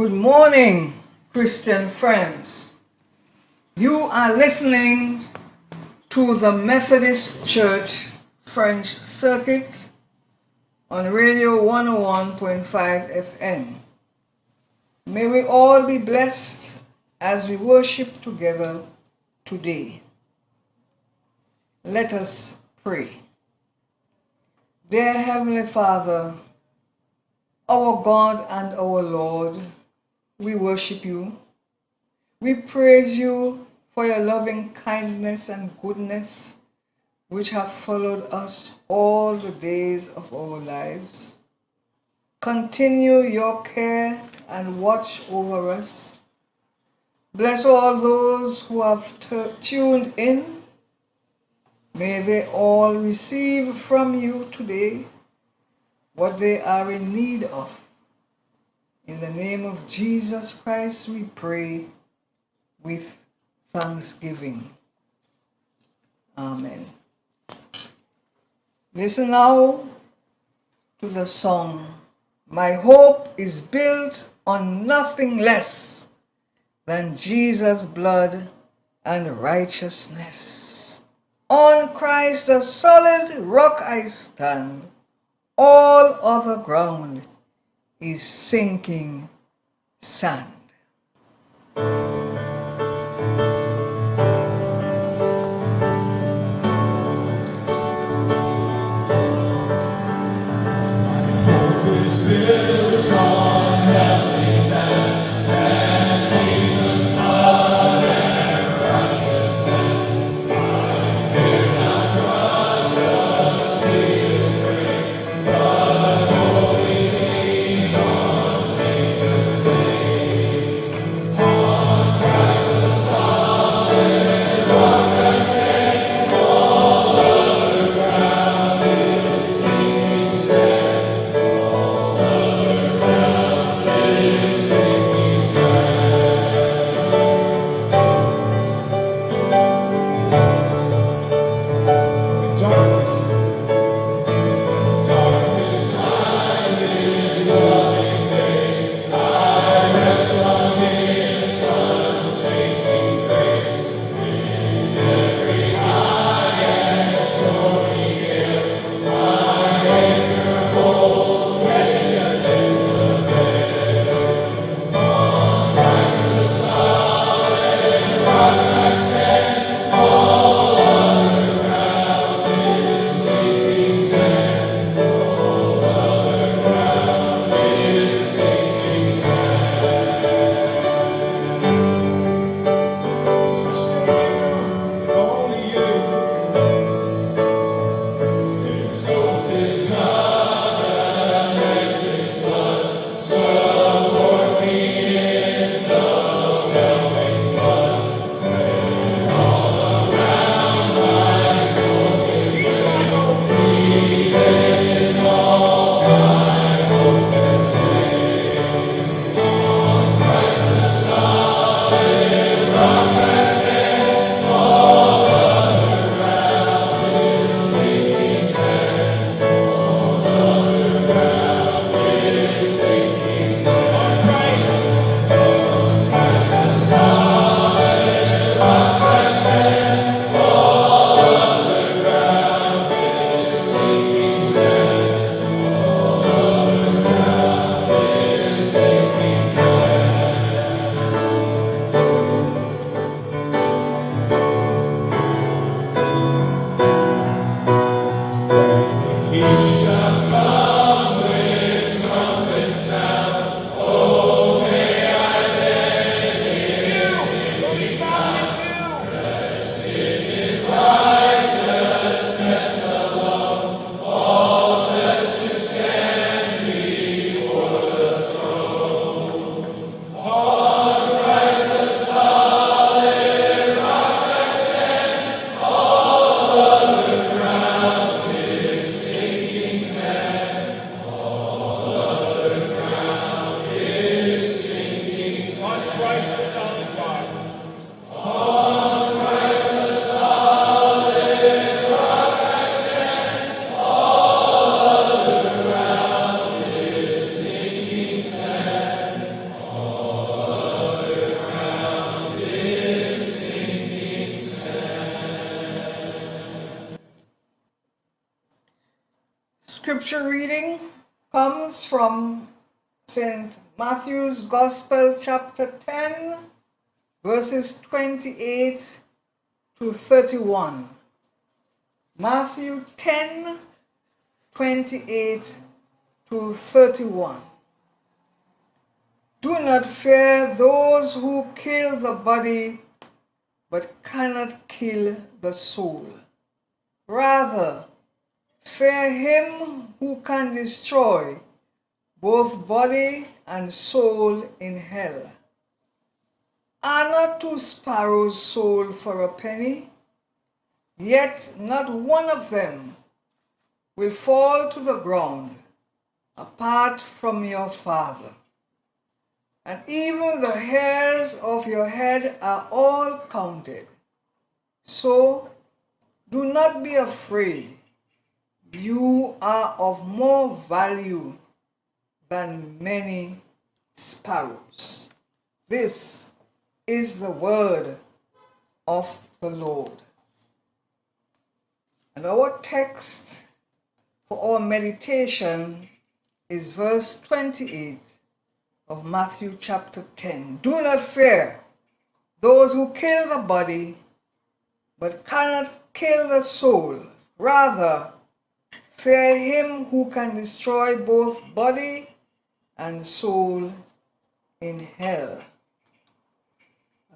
Good morning, Christian friends. You are listening to the Methodist Church French Circuit on Radio 101.5 FM. May we all be blessed as we worship together today. Let us pray. Dear Heavenly Father, our God and our Lord, we worship you. We praise you for your loving kindness and goodness, which have followed us all the days of our lives. Continue your care and watch over us. Bless all those who have tuned in. May they all receive from you today what they are in need of. In the name of Jesus Christ, we pray with thanksgiving. Amen. Listen now to the song, My Hope is Built on Nothing Less Than Jesus' Blood and Righteousness. On Christ the solid rock I stand, all other ground is sinking sand. On reading comes from St. Matthew's Gospel, chapter 10, verses 28 to 31. Matthew 10, 28 to 31. Do not fear those who kill the body, but cannot kill the soul. Rather, fear him who can destroy both body and soul in hell. Are not 2 sparrows sold for a penny? Yet not one of them will fall to the ground apart from your Father. And even the hairs of your head are all counted. So do not be afraid. You are of more value than many sparrows. This is the word of the Lord. And our text for our meditation is verse 28 of Matthew chapter 10. Do not fear those who kill the body, but cannot kill the soul. Rather, fear him who can destroy both body and soul in hell.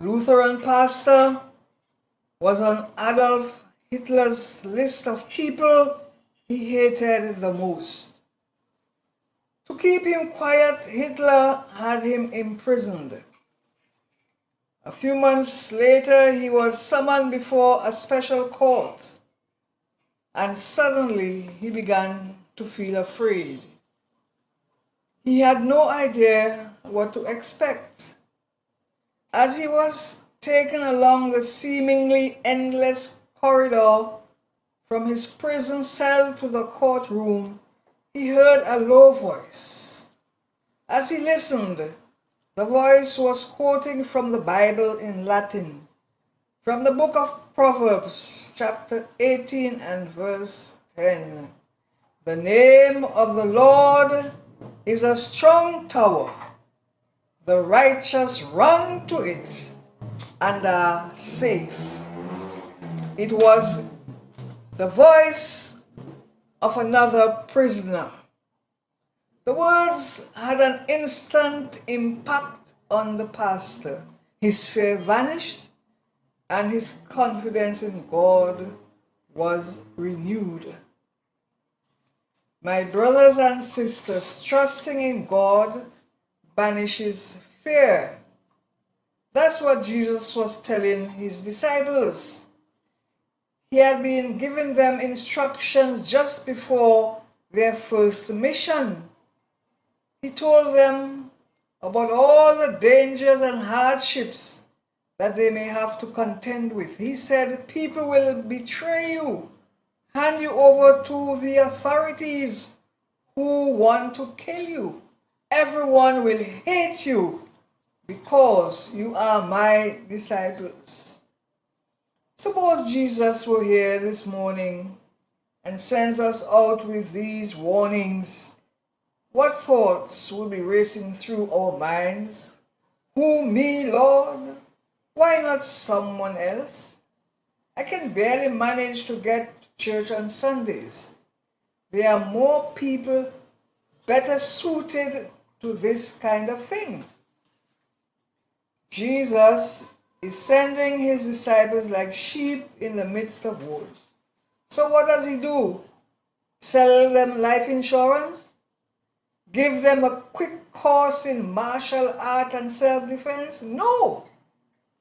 A Lutheran pastor was on Adolf Hitler's list of people he hated the most. To keep him quiet, Hitler had him imprisoned. A few months later, he was summoned before a special court, and suddenly he began to feel afraid. He had no idea what to expect. As he was taken along the seemingly endless corridor from his prison cell to the courtroom, he heard a low voice. As he listened, the voice was quoting from the Bible in Latin, from the book of Proverbs, chapter 18 and verse 10. The name of the Lord is a strong tower. The righteous run to it and are safe. It was the voice of another prisoner. The words had an instant impact on the pastor. His fear vanished and his confidence in God was renewed. My brothers and sisters, trusting in God banishes fear. That's what Jesus was telling his disciples. He had been giving them instructions just before their first mission. He told them about all the dangers and hardships that they may have to contend with. He said, people will betray you, hand you over to the authorities who want to kill you. Everyone will hate you because you are my disciples. Suppose Jesus were here this morning and sends us out with these warnings. What thoughts would be racing through our minds? Who, me, Lord? Why not someone else? I can barely manage to get to church on Sundays. There are more people better suited to this kind of thing. Jesus is sending his disciples like sheep in the midst of wolves. So what does he do? Sell them life insurance? Give them a quick course in martial art and self-defense? No.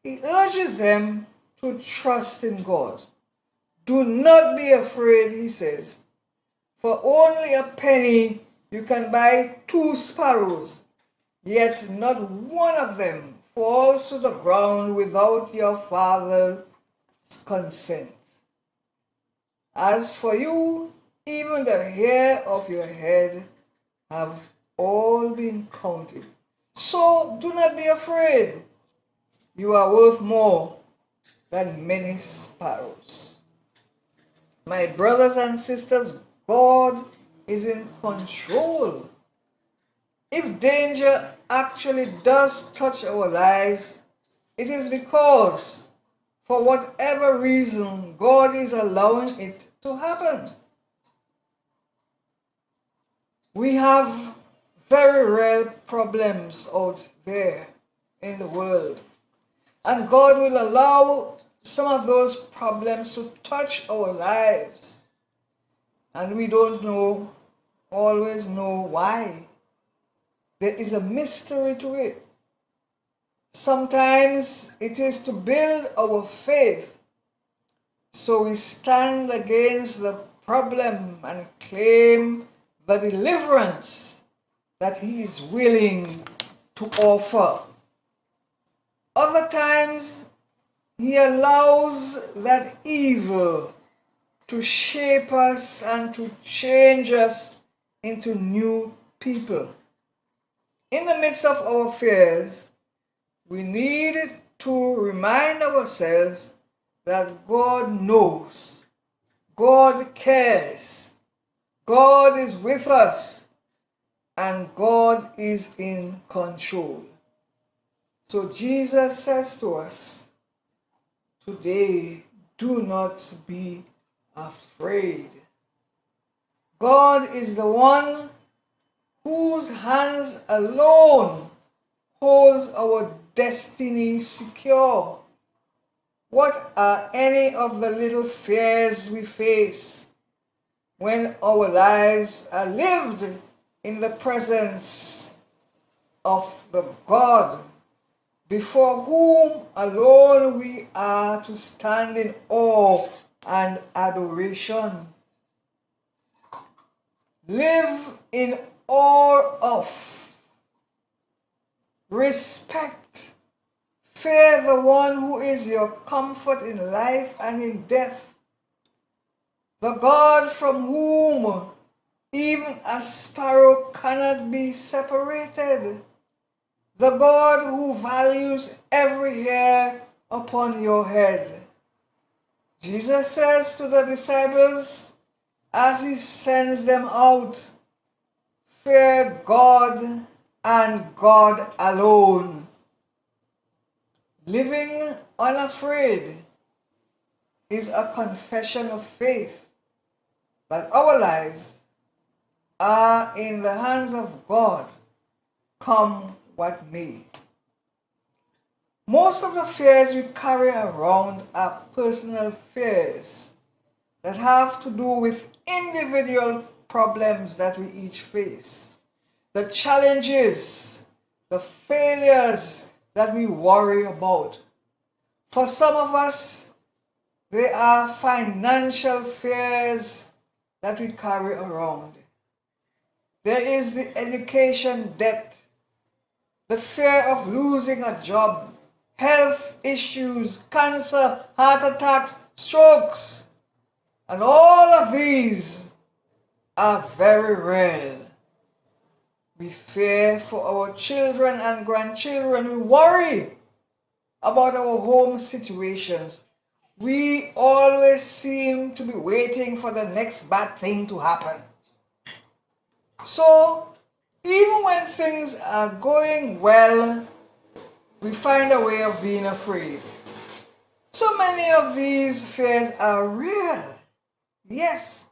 He urges them to trust in God. Do not be afraid, he says. For only a penny you can buy 2 sparrows, yet not one of them falls to the ground without your Father's consent. As for you, even the hair of your head have all been counted. So do not be afraid. You are worth more than many sparrows. My brothers and sisters, God is in control. If danger actually does touch our lives, it is because, for whatever reason, God is allowing it to happen. We have very real problems out there in the world. And God will allow some of those problems to touch our lives. And we don't always know why. There is a mystery to it. Sometimes it is to build our faith, so we stand against the problem and claim the deliverance that He is willing to offer. Other times, He allows that evil to shape us and to change us into new people. In the midst of our fears, we need to remind ourselves that God knows, God cares, God is with us, and God is in control. So Jesus says to us today, do not be afraid. God is the one whose hands alone holds our destiny secure. What are any of the little fears we face when our lives are lived in the presence of the God before whom alone we are to stand in awe and adoration? Live in awe of, respect, fear the one who is your comfort in life and in death, the God from whom even a sparrow cannot be separated, the God who values every hair upon your head. Jesus says to the disciples as He sends them out, fear God and God alone. Living unafraid is a confession of faith that our lives are in the hands of God, come what may. Most of the fears we carry around are personal fears that have to do with individual problems that we each face, the challenges, the failures that we worry about. For some of us, they are financial fears that we carry around. There is the education debt, the fear of losing a job, health issues, cancer, heart attacks, strokes, and all of these are very real. We fear for our children and grandchildren. We worry about our home situations. We always seem to be waiting for the next bad thing to happen. So, even when things are going well, we find a way of being afraid. So many of these fears are real. Yes,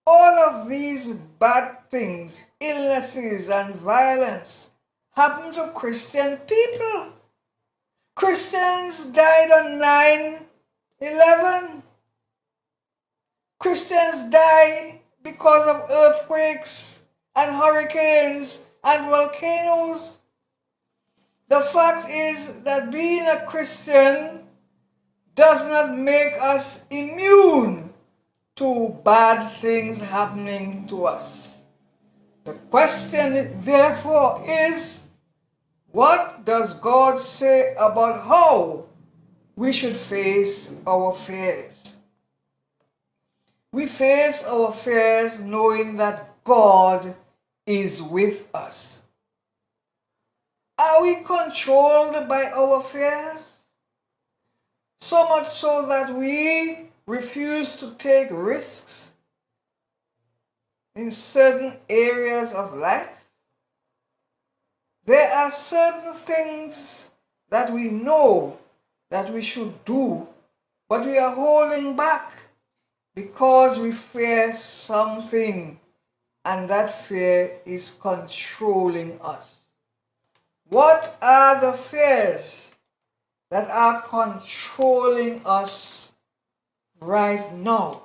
all of these bad things, illnesses and violence, happen to Christian people. Christians died on 9/11. Christians die because of earthquakes and hurricanes and volcanoes. The fact is that being a Christian does not make us immune to bad things happening to us. The question, therefore, is, what does God say about how we should face our fears? We face our fears knowing that God is with us. Are we controlled by our fears? So much so that we refuse to take risks? in certain areas of life. There are certain things that we know that we should do, but we are holding back because we fear something, and that fear is controlling us. What are the fears that are controlling us right now?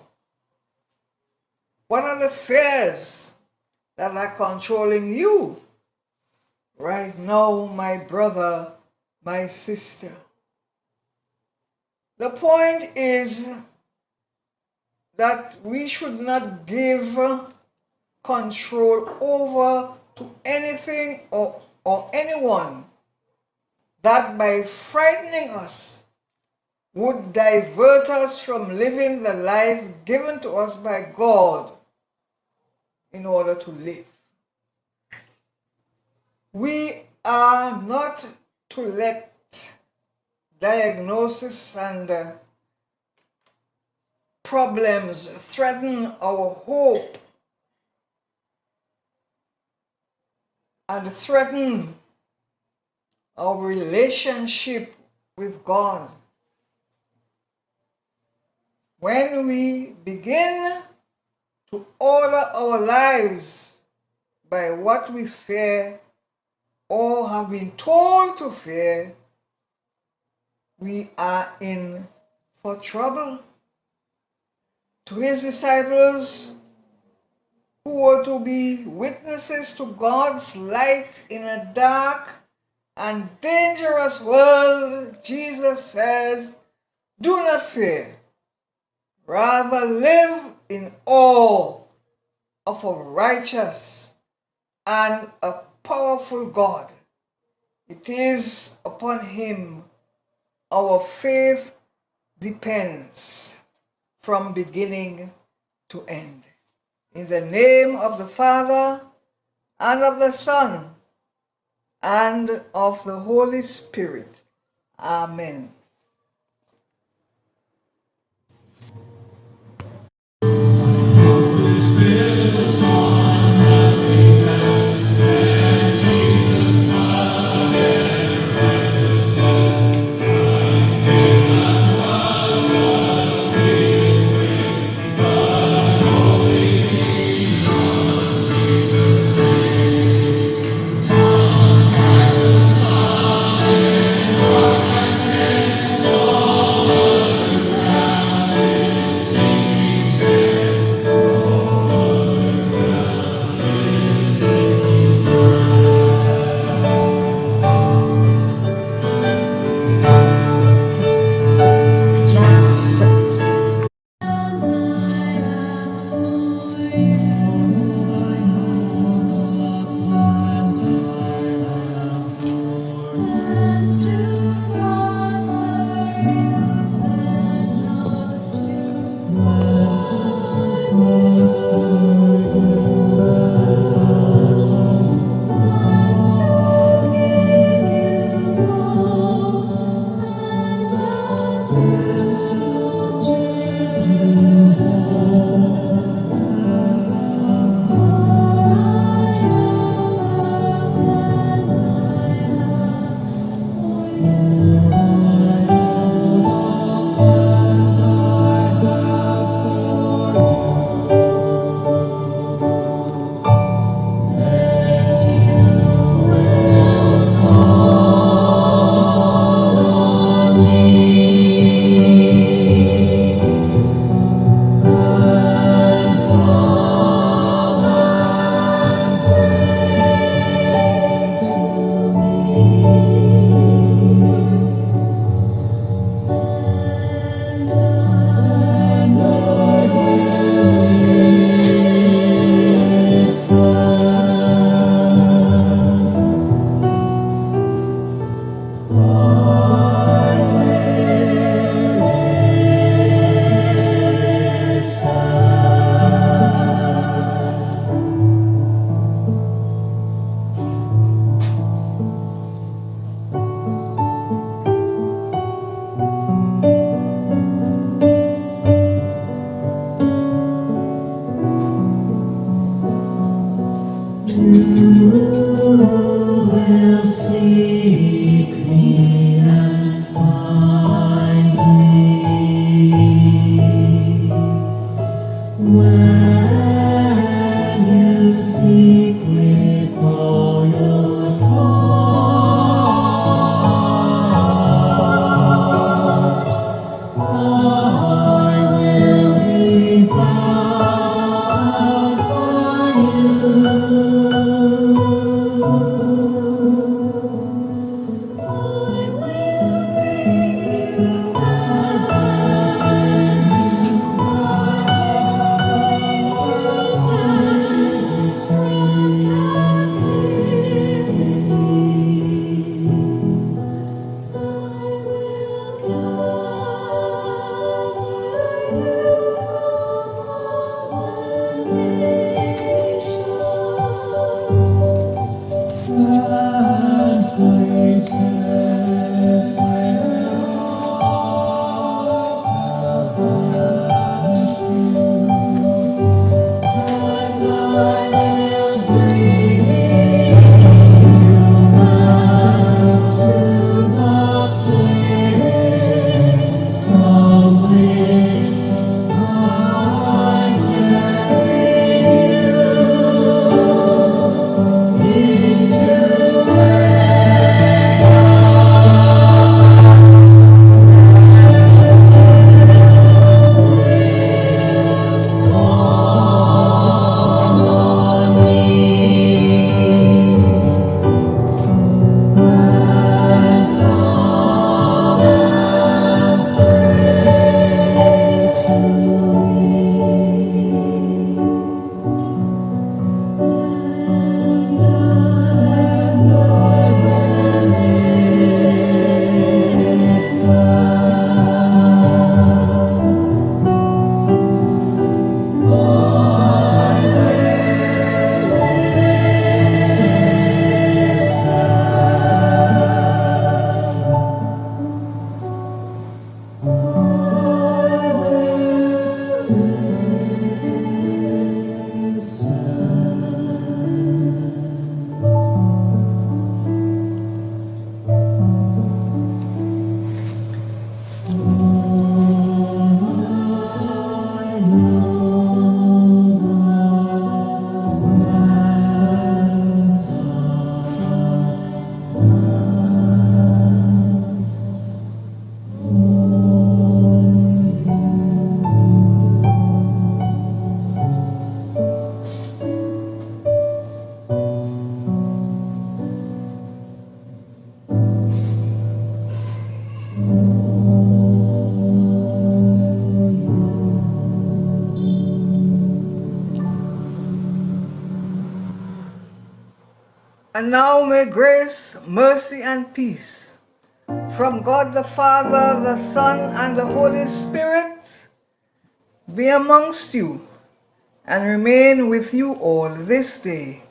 What are the fears that are controlling you right now, my brother, my sister? The point is that we should not give control over to anything or anyone that by frightening us would divert us from living the life given to us by God in order to live. We are not to let diagnosis and problems threaten our hope and threaten our relationship with God. When we begin to order our lives by what we fear or have been told to fear, we are in for trouble. To his disciples, who were to be witnesses to God's light in a dark and dangerous world, Jesus says, do not fear. Rather live in awe of a righteous and a powerful God. It is upon him our faith depends from beginning to end. In the name of the Father, and of the Son, and of the Holy Spirit. Amen. And now may grace, mercy, and peace from God the Father, the Son, and the Holy Spirit be amongst you and remain with you all this day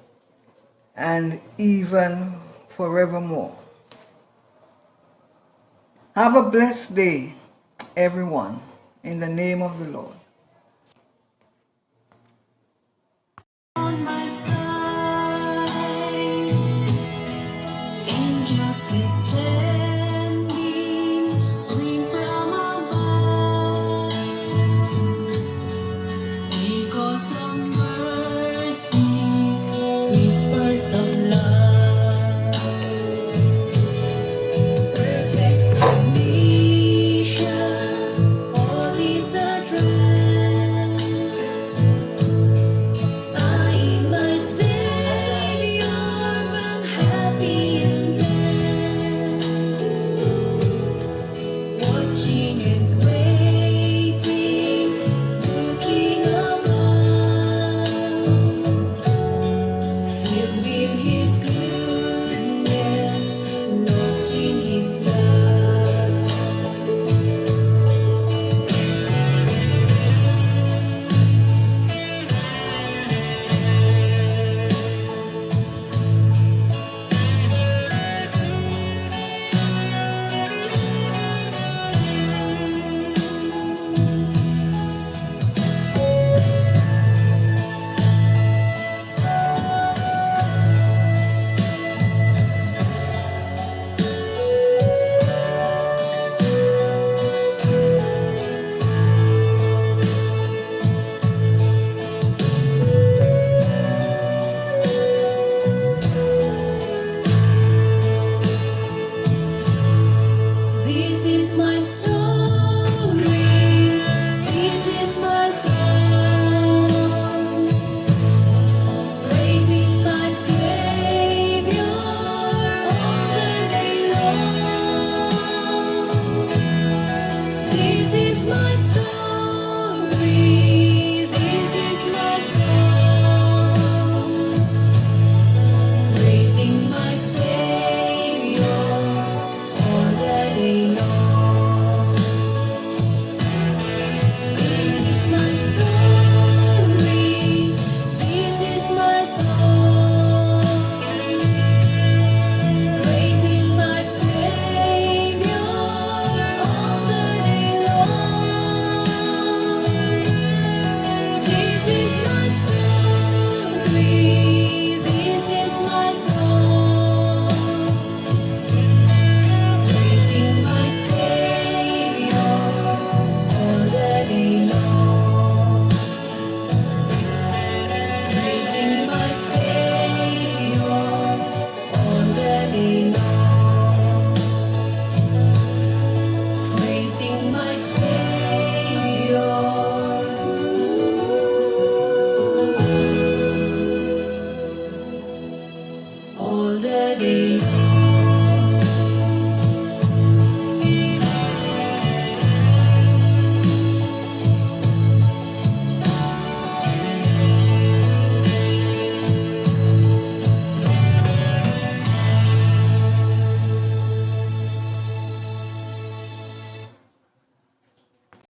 and even forevermore. Have a blessed day, everyone, in the name of the Lord.